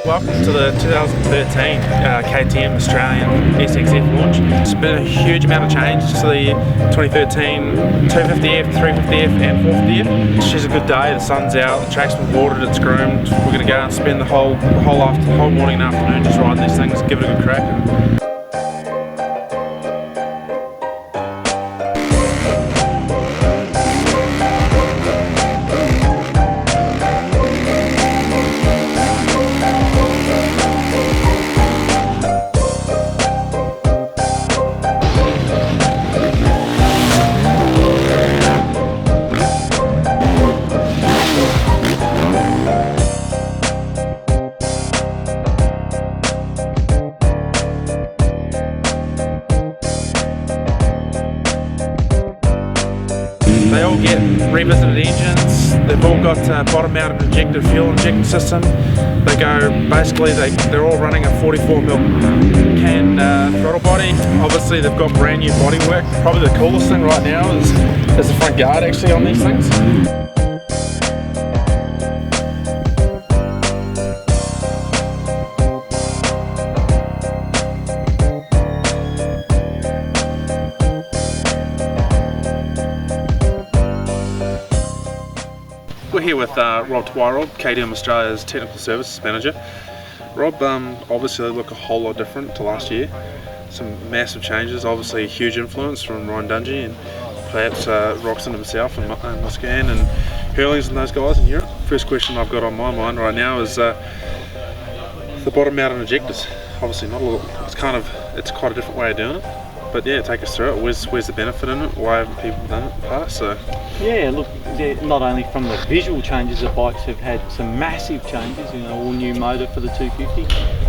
Welcome to the 2013 KTM Australian SX-F Launch. It's been a huge amount of change to the 2013 250F, 350F and 450F. It's just a good day, the sun's out, the track's been watered, it's groomed. We're going to go and spend the whole morning and afternoon just riding these things, give it a good crack. They all get revisited engines, they've all got bottom mounted injected fuel injection system. They go, basically they're all running a 44mm can throttle body. Obviously they've got brand new bodywork. Probably the coolest thing right now is the front guard actually on these things. We're here with Rob Twyrold, KTM Australia's Technical Services Manager. Rob, obviously they look a whole lot different to last year. Some massive changes, obviously a huge influence from Ryan Dungey and perhaps Roxon himself and Muscan and Hurlings and those guys in Europe. First question I've got on my mind right now is the bottom mounted injectors. Obviously not a lot, it's quite a different way of doing it. But yeah, take us through it. Where's the benefit in it? Why haven't people done it in the past? So yeah, look, not only from the visual changes, the bikes have had some massive changes. You know, all new motor for the 250.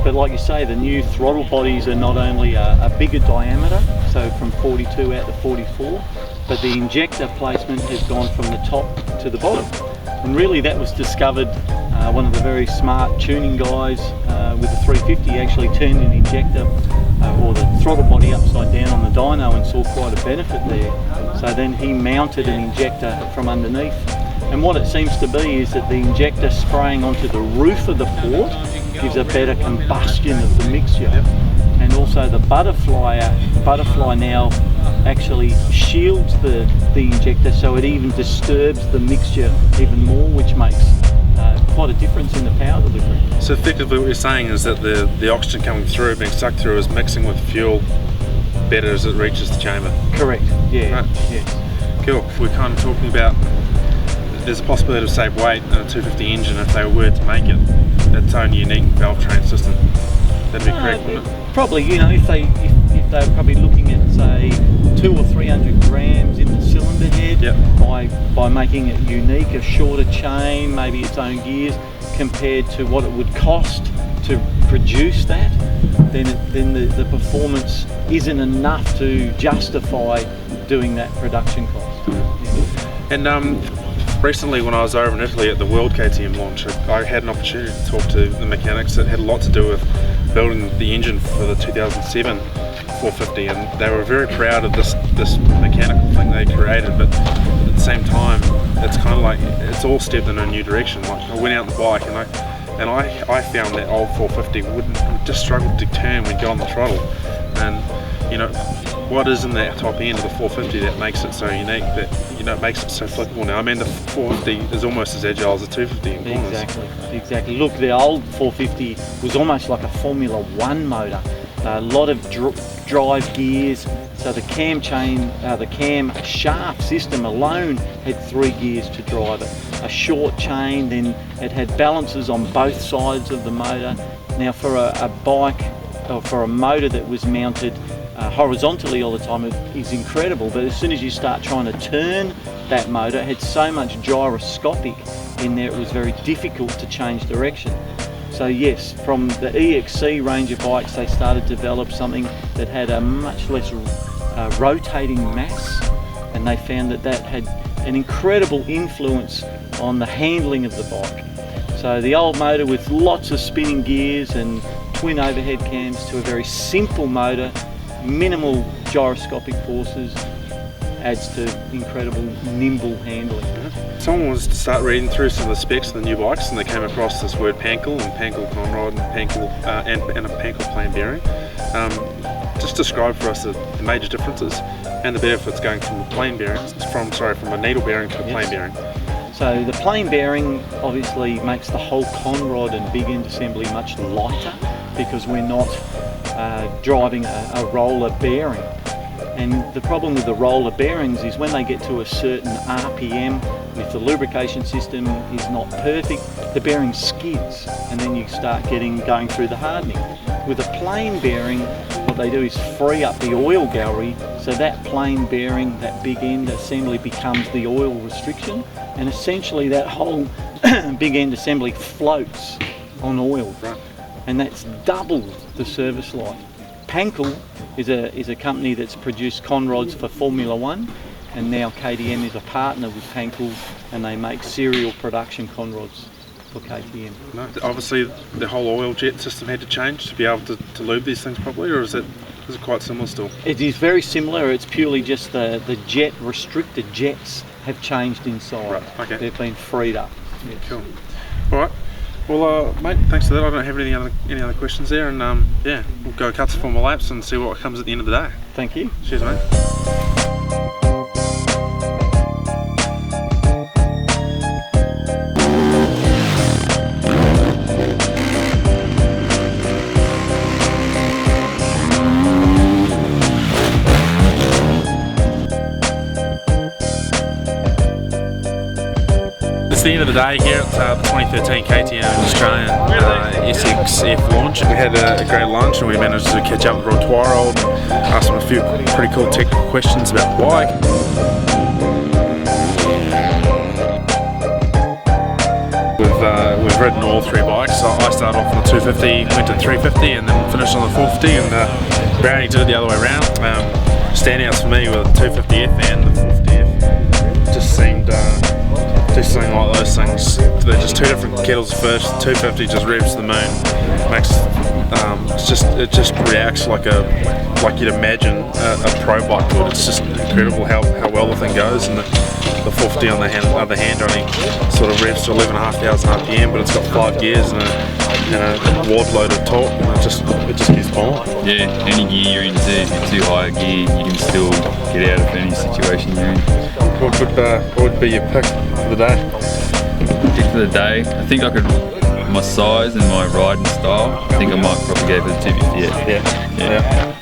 But like you say, the new throttle bodies are not only a bigger diameter, so from 42 out to 44, but the injector placement has gone from the top to the bottom. And really, that was discovered. One of the very smart tuning guys with the 350 actually turned an injector or the throttle body upside down on the dyno and saw quite a benefit there. So then he mounted an injector from underneath. And what it seems to be is that the injector spraying onto the roof of the port gives a better combustion of the mixture. And also the butterfly now actually shields the injector, so it even disturbs the mixture even more, which makes quite a difference in the power delivery. So effectively what you're saying is that the oxygen coming through, being sucked through, is mixing with fuel better as it reaches the chamber. Correct, yeah. Right. Yes. Cool. We're kind of talking about there's a possibility to save weight in a 250 engine if they were to make it its own unique valve train system. That'd be correct, wouldn't it? Probably, you know, if they were probably looking at say 200 or 300 grams in the cylinder head, yep, by making it unique, a shorter chain, maybe its own gears, compared to what it would cost to produce that, then the performance isn't enough to justify doing that production cost. Yeah. And recently when I was over in Italy at the World KTM Launch, I had an opportunity to talk to the mechanics that had a lot to do with building the engine for the 2007 450, and they were very proud of this mechanical thing they created, but at the same time it's kind of like it's all stepped in a new direction. Like I went out on the bike and I found that old 450 would just struggle to turn when you go on the throttle, and you know what is in that top end of the 450 that makes it so unique, that you know it makes it so flickable now. I mean the 450 is almost as agile as a 250 in corners. Exactly. Look, the old 450 was almost like a Formula 1 motor. A lot of drive gears, so the cam shaft system alone had 3 gears to drive it. A short chain, then it had balances on both sides of the motor. Now for a bike, or for a motor that was mounted horizontally all the time, it is incredible, but as soon as you start trying to turn that motor, it had so much gyroscopic in there, it was very difficult to change direction. So yes, from the EXC range of bikes, they started to develop something that had a much less rotating mass, and they found that had an incredible influence on the handling of the bike. So the old motor with lots of spinning gears and twin overhead cams to a very simple motor, minimal gyroscopic forces, adds to incredible nimble handling. someone was to start reading through some of the specs of the new bikes, and they came across this word Pankel and Pankel conrod and Pankel and a Pankel plain bearing. Just describe for us the major differences and the benefits going from a plain bearing, from a needle bearing to a plain bearing. So the plain bearing obviously makes the whole conrod and big end assembly much lighter, because we're not driving a roller bearing. And the problem with the roller bearings is when they get to a certain RPM, if the lubrication system is not perfect, the bearing skids, and then you start going through the hardening. With a plain bearing, what they do is free up the oil gallery, so that plain bearing, that big end assembly, becomes the oil restriction, and essentially that whole big end assembly floats on oil. Right. And that's double the service life. Pankel is a company that's produced conrods for Formula One, and now KTM is a partner with Pankel, and they make serial production conrods for KTM. No, obviously the whole oil jet system had to change to be able to lube these things properly, or is it quite similar still? It is very similar. It's purely just the jet restricted jets have changed inside. Right, okay. They've been freed up. Yes. Cool. All right. Well, mate, thanks for that. I don't have any other questions there, and yeah, we'll go cut some formal laps and see what comes at the end of the day. Thank you. Cheers, mate. It's the end of the day here at the 2013 KTM Australia SX-F Launch. We had a great lunch, and we managed to catch up with Rod Twyrold and ask him a few pretty cool technical questions about the bike. We've ridden all three bikes. I started off on the 250, went to 350, and then finished on the 450, and Brownie did it the other way around. Standouts for me were the 250F and the 450F. Just seemed something like those things. They're just two different kettles of fish. 250 just revs to the moon. It just reacts like you'd imagine a pro bike would. It's just incredible how well the thing goes, and the 450 on the other hand only sort of revs to 11,500 RPM, but it's got 5 gears and a wad load of torque, and it just keeps on. Yeah, any gear you're into, if you're too high a gear, you can still get out of any situation you're in. What would be your pick for the day? Pick for the day, I think my size and my riding style, I think I might probably go for the 250. Yeah.